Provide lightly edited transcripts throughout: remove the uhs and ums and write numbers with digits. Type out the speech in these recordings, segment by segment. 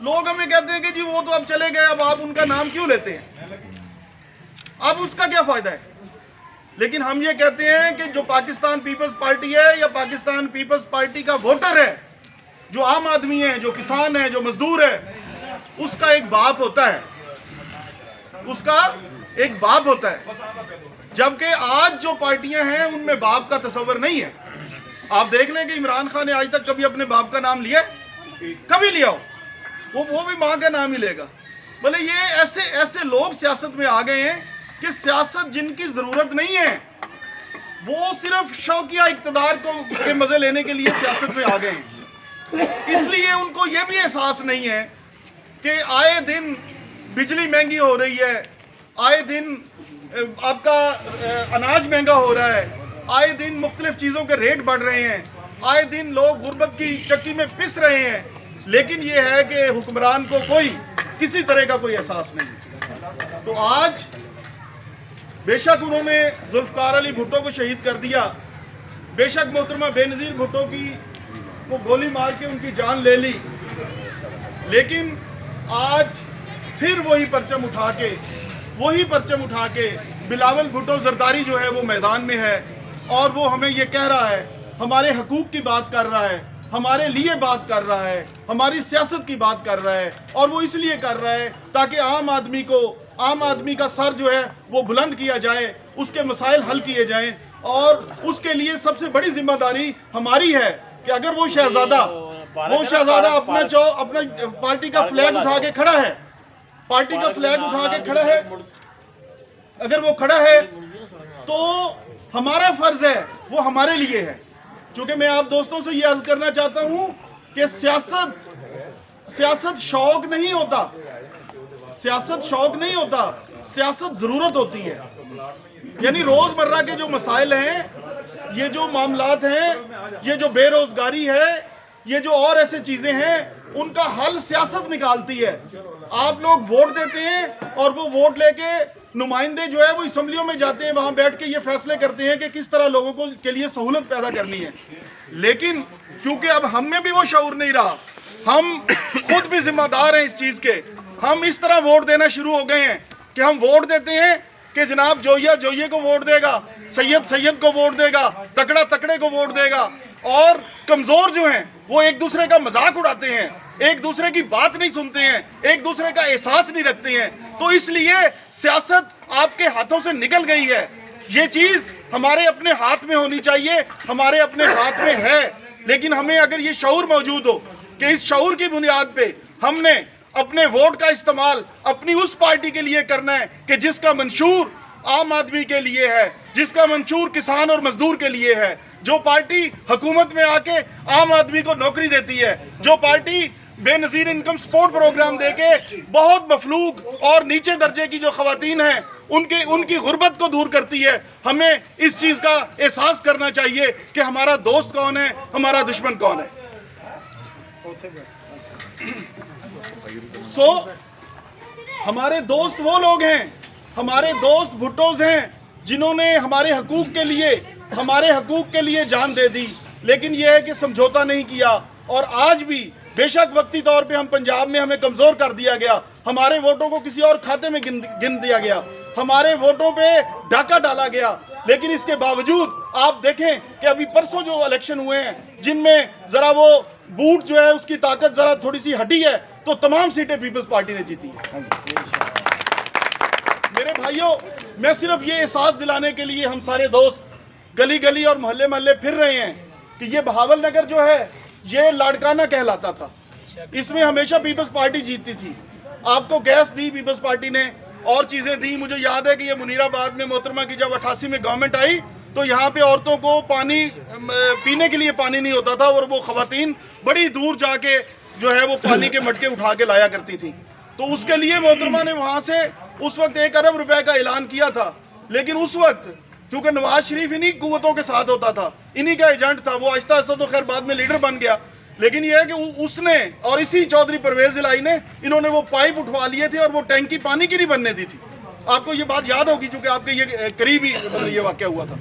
लोग हमें कहते हैं कि जी वो तो अब चले गए, अब आप उनका नाम क्यों लेते हैं, अब उसका क्या फायदा है। लेकिन हम ये कहते हैं कि जो पाकिस्तान पीपल्स पार्टी है या पाकिस्तान पीपल्स पार्टी का वोटर है, जो आम आदमी है, जो किसान है, जो मजदूर है, उसका एक बाप होता है, उसका एक बाप होता है। जबकि आज जो पार्टियां हैं उनमें बाप का तस्वर नहीं है। आप देख लें कि इमरान खान ने आज तक कभी अपने बाप का नाम लिया, कभी लिया हो, वो भी मां का नाम ही लेगा। बोले ये ऐसे ऐसे लोग सियासत में आ गए हैं कि सियासत जिनकी जरूरत नहीं है, वो सिर्फ शौकिया इक्तदार के मजे लेने के लिए सियासत में आ गए हैं। इसलिए उनको ये भी एहसास नहीं है कि आए दिन बिजली महंगी हो रही है, आए दिन आपका अनाज महंगा हो रहा है, आए दिन मुख्तलिफ चीज़ों के रेट बढ़ रहे हैं, आए दिन लोग गुर्बत की चक्की में पिस रहे हैं, लेकिन ये है कि हुक्मरान को कोई किसी तरह का कोई एहसास नहीं। तो आज बेशक उन्होंने जुल्फकार अली भुट्टो को शहीद कर दिया, बेशक मोहतरमा बेनज़ीर भुट्टो को गोली मार के उनकी जान ले ली, लेकिन आज फिर वही परचम उठा के बिलावल भुट्टो जरदारी जो है वो मैदान में है और वो हमें ये कह रहा है, हमारे हकूक़ की बात कर रहा है, हमारे लिए बात कर रहा है, हमारी सियासत की बात कर रहा है। और वो इसलिए कर रहा है ताकि आम आदमी का सर जो है वो बुलंद किया जाए, उसके मसाइल हल किए जाएं। और उसके लिए सबसे बड़ी जिम्मेदारी हमारी है कि अगर वो शहजादा अपना पार्टी का फ्लैग उठा के खड़ा है, अगर वो खड़ा है तो हमारा फर्ज है, वो हमारे लिए है। क्योंकि मैं आप दोस्तों से ये अर्ज करना चाहता हूं कि सियासत शौक नहीं होता, सियासत जरूरत होती है। यानी रोजमर्रा के जो मसाइल हैं, ये जो मामलात हैं, ये जो बेरोजगारी है, ये जो और ऐसे चीजें हैं, उनका हल सियासत निकालती है। आप लोग वोट देते हैं और वो वोट लेके नुमाइंदे जो है वो असम्बलियों में जाते हैं, वहां बैठ के ये फैसले करते हैं कि किस तरह लोगों को के लिए सहूलत पैदा करनी है। लेकिन क्योंकि अब हम में भी वो शऊर नहीं रहा, हम खुद भी जिम्मेदार हैं इस चीज के, हम इस तरह वोट देना शुरू हो गए हैं कि हम वोट देते हैं कि जनाब जोइया को वोट देगा, सैयद को वोट देगा, तकड़ा तकड़े को वोट देगा, और कमजोर जो हैं वो एक दूसरे का मजाक उड़ाते हैं, एक दूसरे की बात नहीं सुनते हैं, एक दूसरे का एहसास नहीं रखते हैं। तो इसलिए सियासत आपके हाथों से निकल गई है। ये चीज हमारे अपने हाथ में होनी चाहिए, हमारे अपने हाथ में है। लेकिन हमें अगर ये शऊर मौजूद हो कि इस शऊर की बुनियाद पे हमने अपने वोट का इस्तेमाल अपनी उस पार्टी के लिए करना है कि जिसका मंशूर आम आदमी के लिए है, जिसका मंशूर किसान और मजदूर के लिए है, जो पार्टी हुकूमत में आके आम आदमी को नौकरी देती है, जो party Benazir income support program देके बहुत मफलूक और नीचे दर्जे की जो खवातीन हैं उनकी गुर्बत को दूर करती है। हमें इस चीज़ का एहसास करना चाहिए कि हमारा दोस्त कौन है, हमारा दुश्मन कौन है। हमारे दोस्त वो लोग हैं, हमारे दोस्त भुट्टोज हैं जिन्होंने हमारे हकूक के लिए जान दे दी, लेकिन यह है कि समझौता नहीं किया। और आज भी बेशक वक्ती तौर पे हम पंजाब में हमें कमजोर कर दिया गया, हमारे वोटों को किसी और खाते में गिन दिया गया, हमारे वोटों पे डाका डाला गया, लेकिन इसके बावजूद आप देखें कि अभी परसों जो इलेक्शन हुए हैं जिनमें जरा वो बूट जो है उसकी ताकत जरा थोड़ी सी हटी है, तो तमाम सीटें पीपल्स पार्टी ने जीती है। मेरे भाइयों, मैं सिर्फ ये एहसास दिलाने के लिए हम सारे दोस्त गली गली और मोहल्ले मोहल्ले फिर रहे हैं कि ये बहावल नगर जो है ये लाड़काना कहलाता था, इसमें हमेशा पीपल्स पार्टी जीतती थी। आपको गैस दी पीपल्स पार्टी ने और चीजें दी। मुझे याद है कि ये मुनीराबाद में मोहतरमा की जब 88 में गवर्नमेंट आई तो यहाँ पे औरतों को पानी पीने के लिए पानी नहीं होता था और वो खवातीन बड़ी दूर जाके जो है वो पानी के मटके उठा के लाया करती थी। तो उसके लिए मोहतरमा ने वहाँ से उस वक्त 1 अरब रुपए का ऐलान किया था। लेकिन उस वक्त क्योंकि नवाज शरीफ इन्हीं कुव्वतों के साथ होता था, इन्हीं का एजेंट था, वो आहिस्ता आहिस्ता तो खैर बाद में लीडर बन गया, लेकिन यह है कि उसने और इसी चौधरी परवेज इलाही ने इन्होंने वो पाइप उठवा लिए थे और वो टैंकी पानी की नहीं बनने दी थी। आपको ये बात याद होगी क्योंकि आपके ये करीबी ये वाकया हुआ था।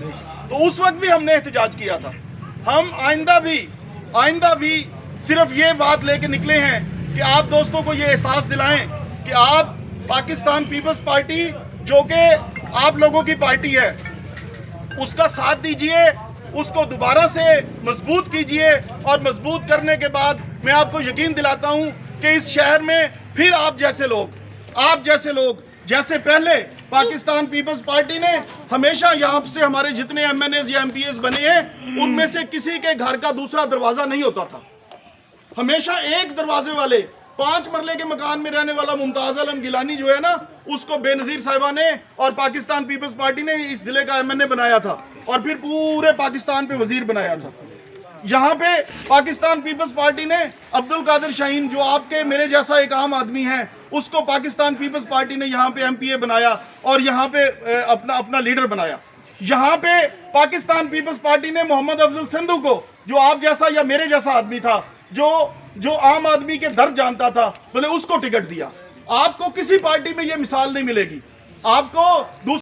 तो उस वक्त भी हमने एहतजाज किया था। हम आइंदा भी सिर्फ ये बात लेके निकले हैं कि आप दोस्तों को ये एहसास दिलाएं कि आप पाकिस्तान पीपल्स पार्टी, जो कि आप लोगों की पार्टी है, उसका साथ दीजिए, उसको दोबारा से मजबूत कीजिए। और मजबूत करने के बाद मैं आपको यकीन दिलाता हूं कि इस शहर में फिर आप जैसे लोग जैसे पहले पाकिस्तान पीपल्स पार्टी ने हमेशा यहाँ से हमारे जितने MNAs या MPs बने हैं, उनमें से किसी के घर का दूसरा दरवाजा नहीं होता था। हमेशा एक दरवाजे वाले 5 मरले के मकान में रहने वाला मुमताज आलम गिलानी जो है ना, उसको बेनजीर साहिबा ने और पाकिस्तान पीपल्स पार्टी ने इस जिले का MNA बनाया था और फिर पूरे पाकिस्तान पे वजीर बनाया था। यहाँ पे पाकिस्तान पीपल्स पार्टी ने अब्दुल कादिर शाहीन, जो आपके मेरे जैसा एक आम आदमी है, उसको पाकिस्तान पीपल्स पार्टी ने यहाँ पे MPA बनाया और यहाँ पे अपना लीडर बनाया। यहाँ पे पाकिस्तान पीपल्स पार्टी ने मोहम्मद अफजल सिंधु को, जो आप जैसा या मेरे जैसा आदमी था, जो आम आदमी के दर्द जानता था, बोले उसको टिकट दिया। आपको किसी पार्टी में ये मिसाल नहीं मिलेगी। आपको